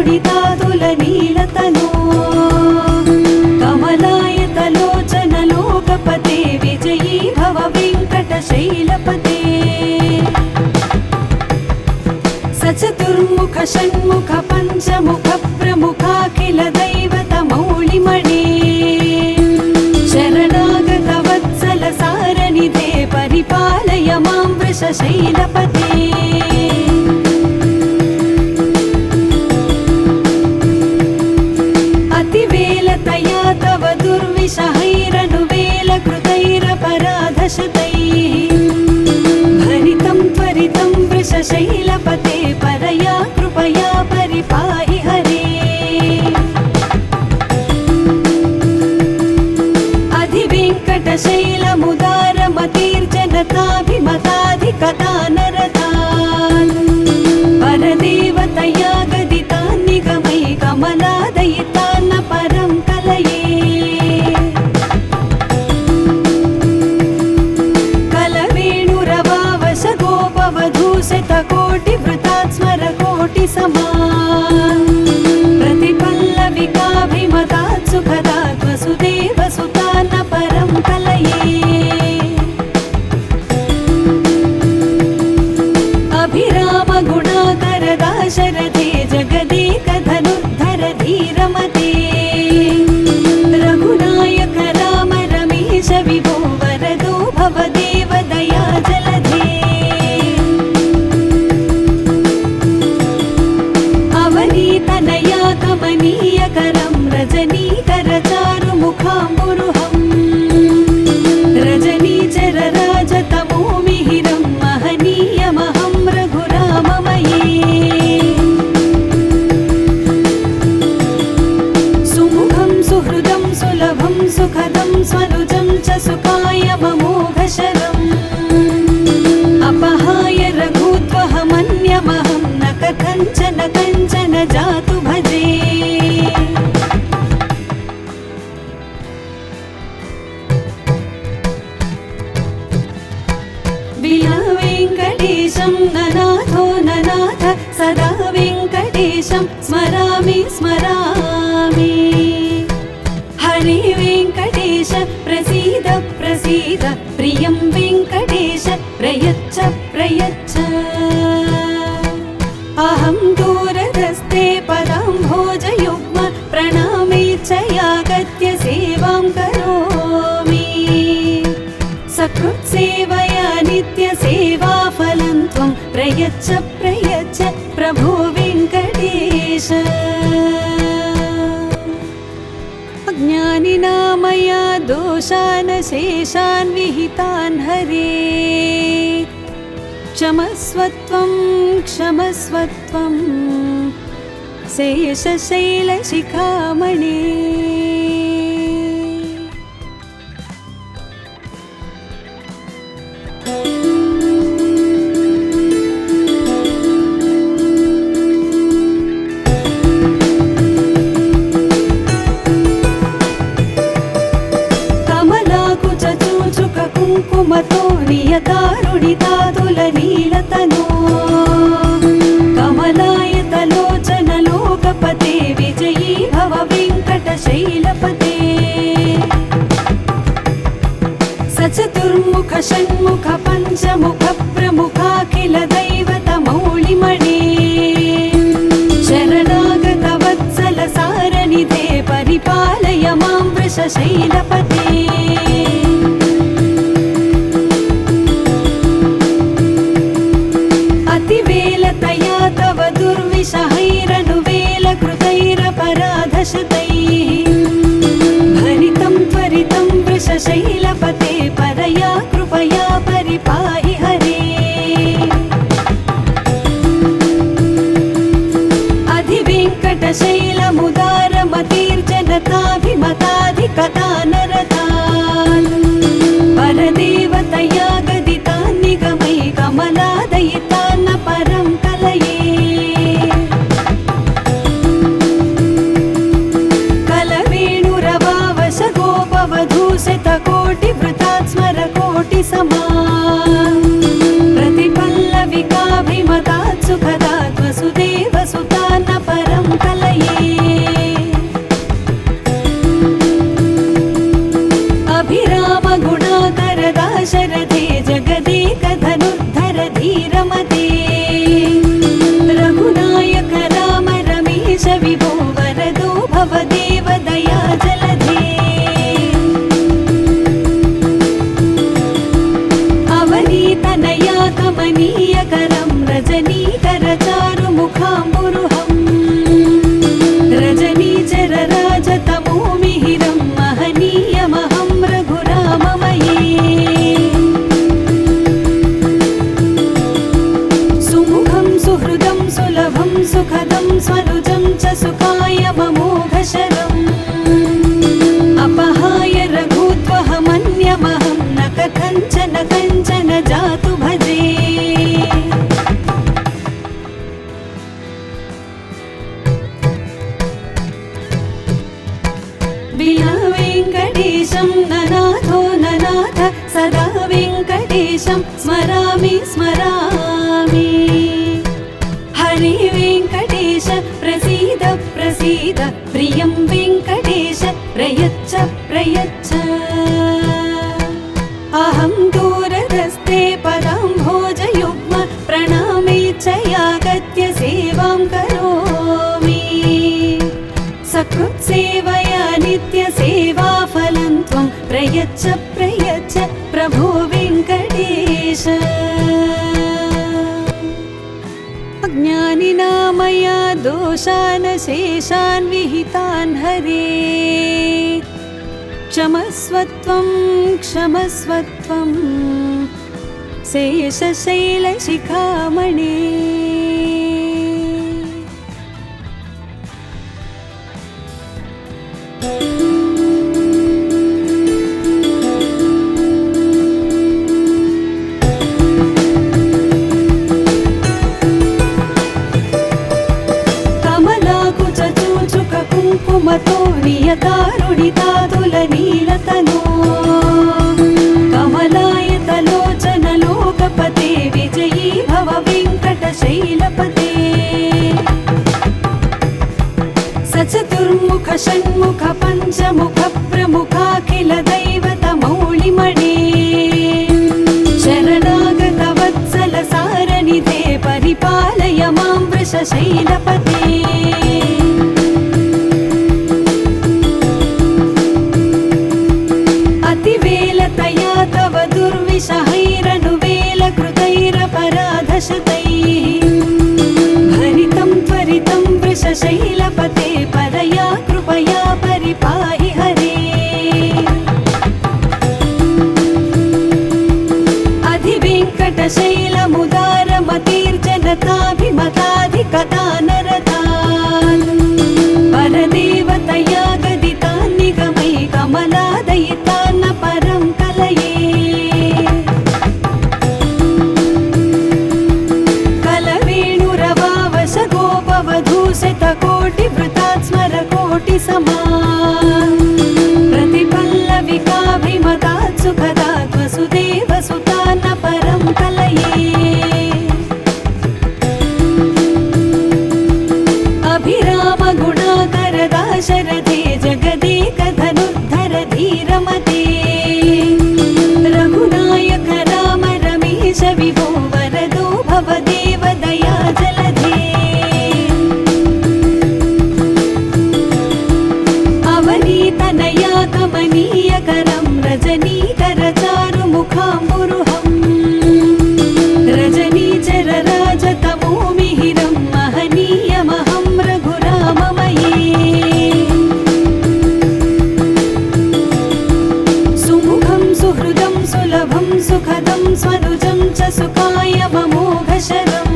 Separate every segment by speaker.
Speaker 1: नीलतारुणितातुल नीलतनो कमलायतलोचन लोकपते विजयी भव वेङ्कटशैलपते सचतुर्मुख षण्मुख पञ्चमुख प्रमुखाखिल दैवतमौलिमणे शरणागत वत्सल सारनिधे परिपालय मां वृषशैलपते अतिवेलतया तव दुर्विषहैरनुवेलकृतैरपराधशतैः भरितं त्वरितं वृषशैलपते परया कृपया परिपाहि हरे अधिवेङ्कटशैलमुदारमतीर्जनताभिमताधिकदानरतान् परदेवतया गदितान् निगमै कमलादयितान्न परं कलये कलवेणुरवावश गोपवधूशतकोटिवृतात् स्मरकोटिसमान् प्रतिपल्लविकाभिमतात् सुखदात् वसुदेवसुतान्न परं कलये अभिराम गुणाकर दाशरथे जगदेकधनुर्धर धीरमते रघुनायक राम रमेश विभो वरदो भवदेव दया जलधे अवनीतनया कमनीयकरं रजनीकर चारुमुखाम्बुरुहं रजनीचर राजतमो मिहिरं महनीयमहं रघुराममये सुमुखं सुहृदं सुलभं सुखदं स्वनुजं च सुखाय ममोघशरम् अपहाय रघुत्वहमन्यमहं न कथञ्चन कञ्चन जातु भजे विना वेङ्कटेशं ननाथो ननाथ सदा वेङ्कटेशं स्मरामि स्मरामि हरे वेङ्कटेश प्रसीद प्रसीद प्रियं वेङ्कटेश प्रयच्छ प्रयच्छ अहं दूरधस्ते पदाम्भोजयुग्म प्रणामे च यागत्य सेवां करोमि सकृत्सेवया नित्यसेवाफलं त्वं प्रयच्छ प्रयच्छ प्रभो वेङ्कटेश अज्ञानिना मया दोषान् शेषान् विहितान् हरे क्षमस्वत्वं क्षमस्वत्वं शेषशैलशिखामणे कुङ्कुमतो नियतारुणितातुल नीलतनो कमलायतलोचन लोकपते विजयी भव वेङ्कटशैलपते सचतुर्मुख षण्मुख पञ्चमुख प्रमुखाखिल दैवतमौलिमणे शरणागत वत्सल सारनिधे परिपालय मां वृषशैलपते अतिवेलतया तव दुर्विषहैरनुवेलकृतैरपराधशतैः भरितं त्वरितं वृषशैलपते परया कृपया परिपाहि हरे अधिवेङ्कटशैलमुदारमतीर्जनताभिमताधिकदानरतान् परदेवतया गदितान् निगमै कमलादयितान्न परं कलये कलवेणुरवावश गोपवधूशतकोटिवृतात् स्मरकोटिसमान् प्रतिपल्लविकाभिमतात् सुखदात् वसुदेवसुतान्न परं कलये कमनीयकरं रजनीकरचारुमुखाम्बुरुहम् रजनीचरराजतमोमिहिरं महनीयमहं रघुराममये सुमुखं सुहृदं सुलभं सुखदं स्वनुजं च सुखायममोघशरम् अपहाय रघुत्वहमन्यमहं न कथञ्चन कञ्चन जातु भजे विना वेङ्कटेशं ननाथो ननाथ सदा वेङ्कटेशं स्मरामि स्मरामि हरे वेङ्कटेश प्रसीद प्रसीद प्रियं वेङ्कटेश प्रयच्छ प्रयच्छ अहं दूरदस्ते पदाम्भोजयुग्म प्रणामे च यागत्य सेवां करोमि सकृत्सेवया नित्यसेवाफलं त्वं प्रयच्छ प्रयच्छ प्रभो वेङ्कटेश अज्ञानिना मया दोषान् शेषान् विहितान् हरे क्षमस्वत्वं क्षमस्वत्वं शेषशैलशिखामणे कुङ्कुमतो नियतारुणितातुलनीलतनो कमलायतलोचनलोकपते विजयी भव वेङ्कटशैलपते सचतुर्मुख षण्मुख पञ्चमुख प्रमुखाखिल दैवतमौलिमणे शरणागतवत्सल सारनिधे परिपालय मां वृषशैलपते अतिवेलतया तव दुर्विषहैरनुवेलकृतैरपराधशतैः भरितं त्वरितं वृषशैलपते परया कृपया परिपाहि हरे अधिवेङ्कटशैलमुदारमतिर्जनताभिमताधिकदानरतान् परदेवतया गदितान् निगमै कमलादयितान्न परं कलये कलवेणुरवावश गोपवधूशतकोटिवृतात् स्मरकोटिसमा प्रतिपल्लविकाभिमतात् सुखदात् वसुदेवसुतान्न परं कलये अभिरामगुणाकरदाशरथे जगदेकधनुर्धर धीरमते रघुनायक राम रमेश विभो वरदो भवदेव दया जलधे अवनीतनया कमनीयकरं रजनीकरचारुमुखाम्बुरुहम् रजनीचरराजतमोमिहिरं महनीयमहं रघुराममये सुमुखं सुहृदं सुलभं सुखदं स्वनुजं च सुखायममोघशरम्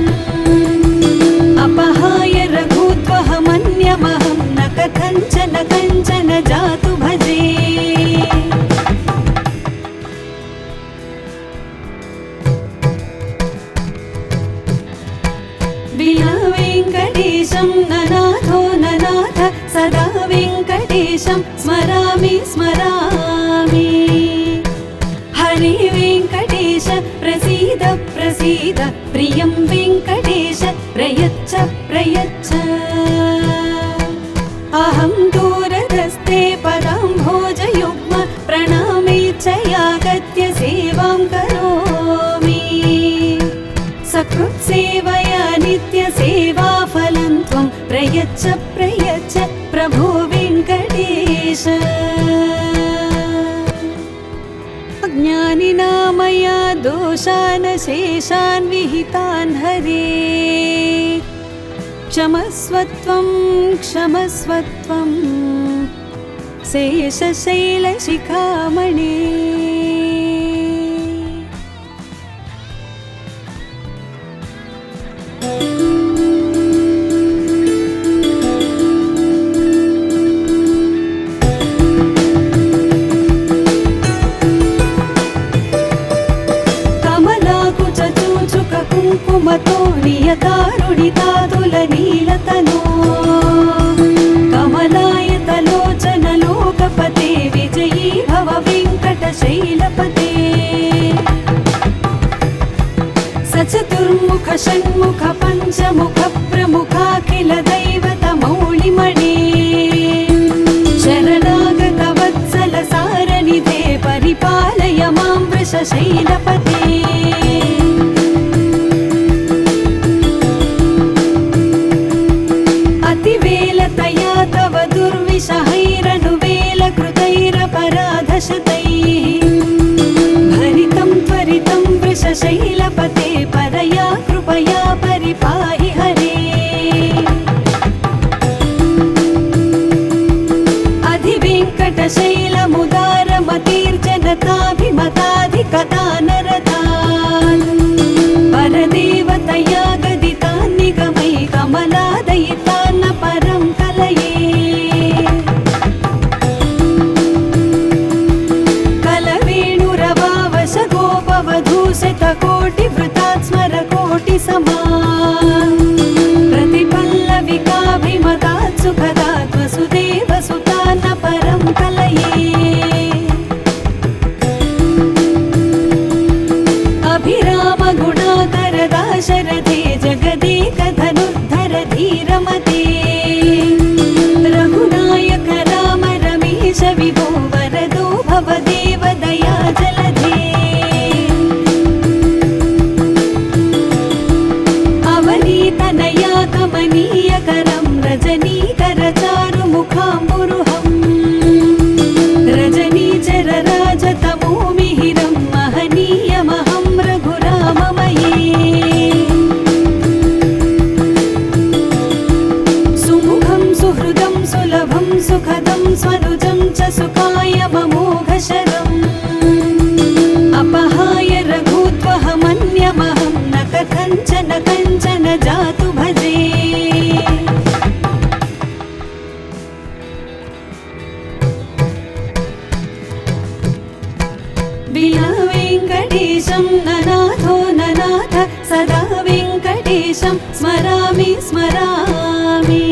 Speaker 1: अपहाय रघुत्वहमन्यमहं न कथञ्चन कञ्चन जातु भजे विना वेङ्कटेशं ननाथो ननाथ सदा वेङ्कटेशं स्मरामि स्मरामि हरे वेङ्कटेश प्रसीद प्रसीद प्रियं वेङ्कटेश प्रयच्छ प्रयच्छ अहं दूरदस्ते पदाम्भोजयुग्म प्रणामे च यागत्य सेवां करोमि सकृत्सेवया नित्यसेवाफलं त्वं प्रयच्छ प्रयच्छ प्रभो वेङ्कटेश अज्ञानिना अज्ञानिना मया दोषान् शेषान् विहितान् हरे क्षमस्वत्वं क्षमस्वत्वं शेषशैलशिखामणे। कुङ्कुमतो नियतारुणितादुलनीलतनो कमलायतलोचनलोकपते विजयी भव वेङ्कटशैलपते। सचतुर्मुख षण्मुख पञ्चमुख प्रमुखाखिल दैवतमौलिमणे शरणागत वत्सल सारनिधे परिपालय मां वृषशैलपते। अतिवेलतया तव दुर्विषहैरनुवेलकृतैरपराधशतैः भरितं त्वरितं वृषशैलपते परया कृपया परिपाहि हरे। अधिवेङ्कटशैलमुदारमतिर्जनताभिमताधिकदानरतान् परदेवतया गदितान् निगमै कमलादयितान्न परं कलये। कलवेणुरवावश गोपवधूषितकोटिवृतात् स्मरकोटिसमान् प्रतिपल्लविकाभिमतात् सुखदात् वसुदेवसुतान्न परं कलये। अभिरामगुणाकरदाशरथे जगदेकधनुर्धर धीरमते रघुनायक राम रमेश विभो वरदो भवदेव दया जलधे। अवनीतनया कमनीयकरं रजनीकरचारुमुखाम्बुरुहं रजनीचरराजतमोमिहिरं महनीयमहं रघुराममये। सुमुखं सुहृदं सुलभं सुखदं स्वनुजं च सुखायममोघशरम् अपहाय रघुत्वहमन्यमहं न कथञ्चन कञ्चन जातु भजे। विना वेङ्कटेशं ननाथो ननाथ सदा वेङ्कटेशं स्मरामि स्मरामि।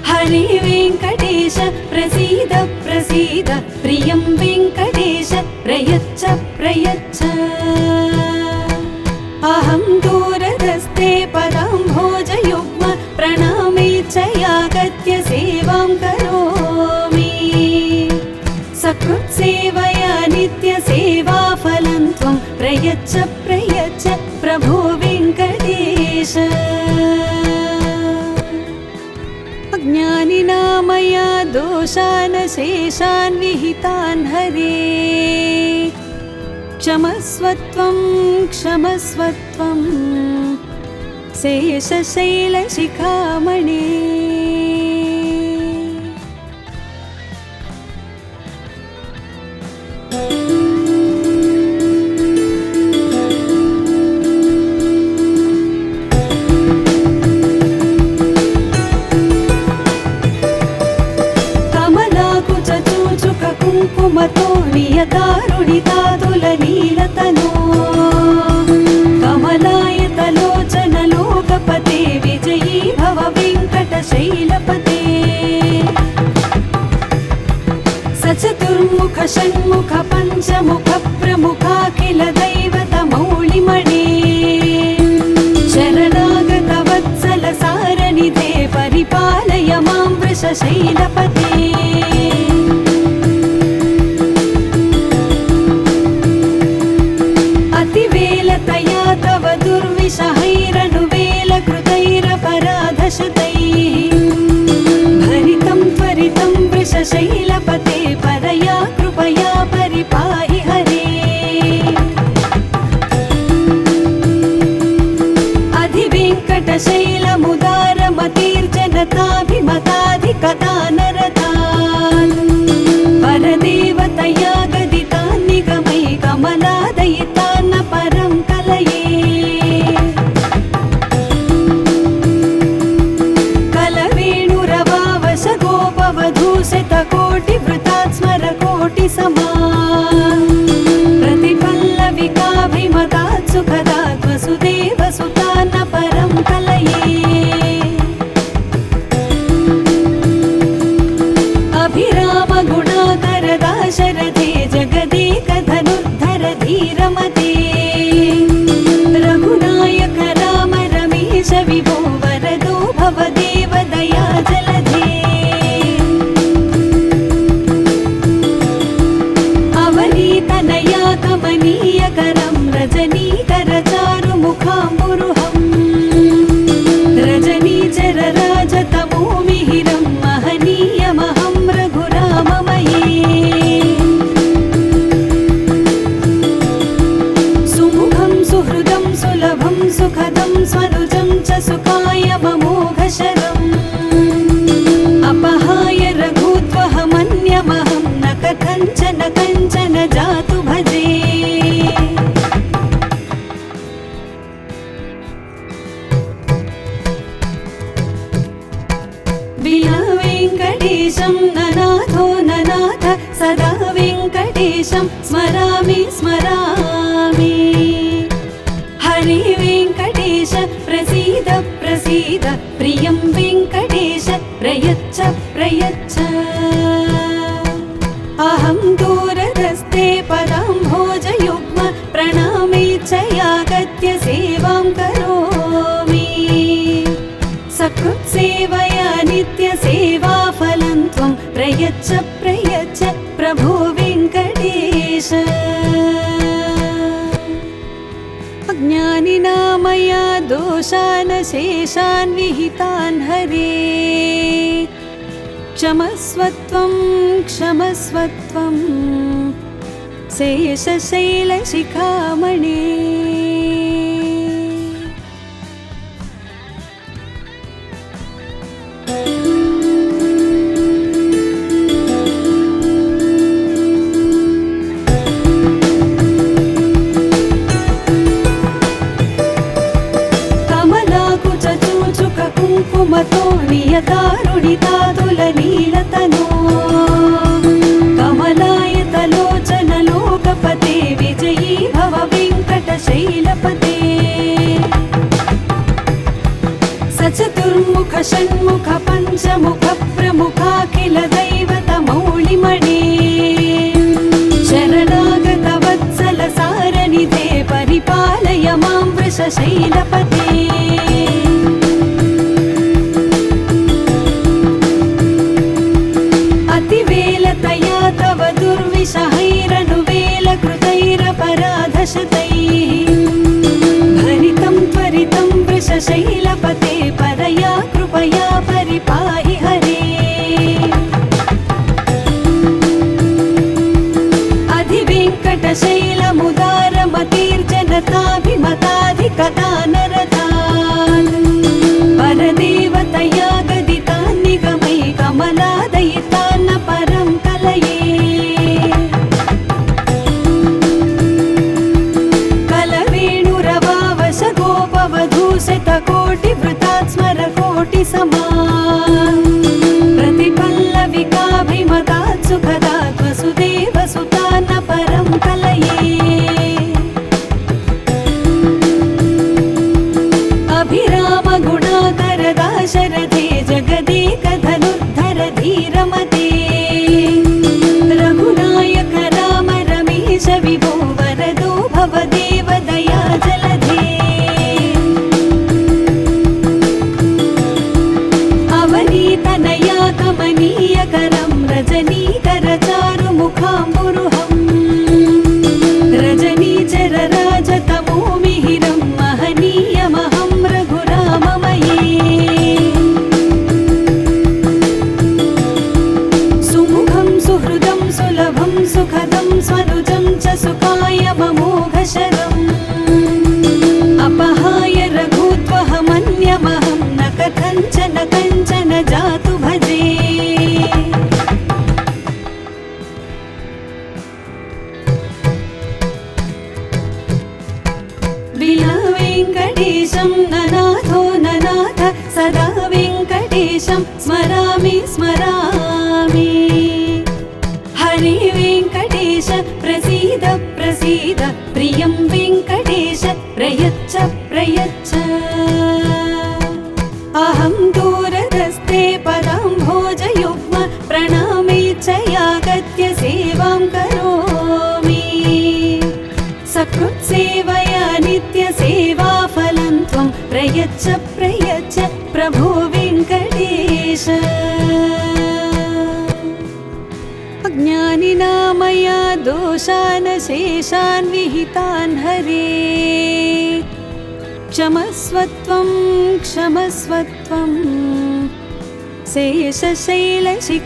Speaker 1: हरे वेङ्कटेश प्रसीद प्रसीद प्रियं वेङ्कटेश प्रयच्छ प्रयच्छ। अहं दूरदस्ते पदाम्भोजयुग्म प्रणामेच्छयागत्य सेवां करोमि। सकृत्सेवया नित्यसेवाफलं त्वं प्रयच्छ प्रयच्छ प्रभो वेङ्कटेश। अज्ञानिना मया दोषान् शेषान् विहितान् हरे क्षमस्वत्वं क्षमस्वत्वं शेषशैलशिखामणे। कुङ्कुमतो नियतारुणितादुलनीलतनो कमलायतलोचनलोकपते विजयी भव वेङ्कटशैलपते। सचतुर्मुख षण्मुख पञ्चमुख प्रमुखाखिल दैवतमौलिमणे शरणागत वत्सल सारनिधे परिपालय मां वृषशैलपते। अतिवेलतया तव दुर्विषहैरनुवेलकृतैरपराधशतैः भरितं त्वरितं वृषशैलपते परया कृपया परिपाहि हरे। धीरमते रघुनायक राम रमेश विभो वरदो भवदेव दया जलधे अवनीतनया कमनीयकरं रजनीकरचारुमुखाम्बुरुहं रजनीचरराजतमो मिहिरं महनीयमहं रघुराममये सुमुखं सुहृदं सुलभं सुखदं स्वनुजं च सुखायममोघशरम् अपहाय रघुत्वहमन्यमहं न कथञ्चन कञ्चन जातु भजे विना वेङ्कटेशं ननाथो ननाथ सदा वेङ्कटेशं स्मरामि स्मरामि हरे वेङ्कटेश प्रसीद प्रसीद प्रियं वेङ्कटेश प्रयच्छ प्रयच्छ अहं दूरदस्ते पदाम्भोजयुग्म प्रणामेच्छयागत्य सेवां करोमि सकृत्सेवया नित्यसेवाफलं त्वं प्रयच्छ प्रयच्छ प्रभो वेङ्कटेश अज्ञानिना मया दोषान् शेषान् विहितान् हरे क्षमस्वत्वं क्षमस्वत्वं शेषशैलशिखामणे कुङ्कुमतो नियतारुणितातुलनीलतनो कमलायतलोचनलोकपते विजयी भव वेङ्कटशैलपते सचतुर्मुख षण्मुख पञ्चमुख प्रमुखाखिल दैवतमौलिमणे शरणागत वत्सल सारनिधे परिपालय मां वृषशैलपते अतिवेलतया तव दुर्विषहैरनुवेलकृतैरपराधशतैः भरितं त्वरितं वृषशैलपते परया कृपया परिपाहि हरे अधिवेङ्कटशैलमुदारमतिर्जनताभिमताधिकदानरतान् परदेवतया गदितान् निगमै कमलादयितान्न परं कलये कलवेणुरवावश गोपवधूशतकोटिवृतात् स्मरकोटिसमान् प्रतिपल्लविकाभिमतात् सुखदात् वसुदेवसुतान्न परं कलये अभिराम गुणाकर दाशरथे जगदेकधनुर्धर धीरमते रघुनायक राम रमेश विभो वरदो भवदेव दया जलधे अवनीतनया कमनीयकरं रजनीकरचारुमुखाम्बुरुहं रजनीचरराजतमो मिहिरं महनीयमहं रघुराममये सुमुखं सुहृदं सुलभं सुखदं स्वनुजं च सुखायममोघशरम् अपहाय रघुत्वहमन्यमहं न कथञ्चन कञ्चन जातु भजे विना वेङ्कटेशं ननाथो ननाथ सदा वेङ्कटेशं स्मरामि स्मरामि हरे वेङ्कटेश प्रसीद प्रसीद प्रियं वेङ्कटेश प्रयच्छ प्रयच्छ अहं दूरदस्ते पदाम्भोजयुग्म प्रणामेच्छयागत्य सेवां करोमि यच्च प्रयच्छ प्रभो वेङ्कटेश अज्ञानिना मया दोषान् शेषान् विहितान् हरे क्षमस्वत्वं क्षमस्वत्वं शेषशैलशिखामणे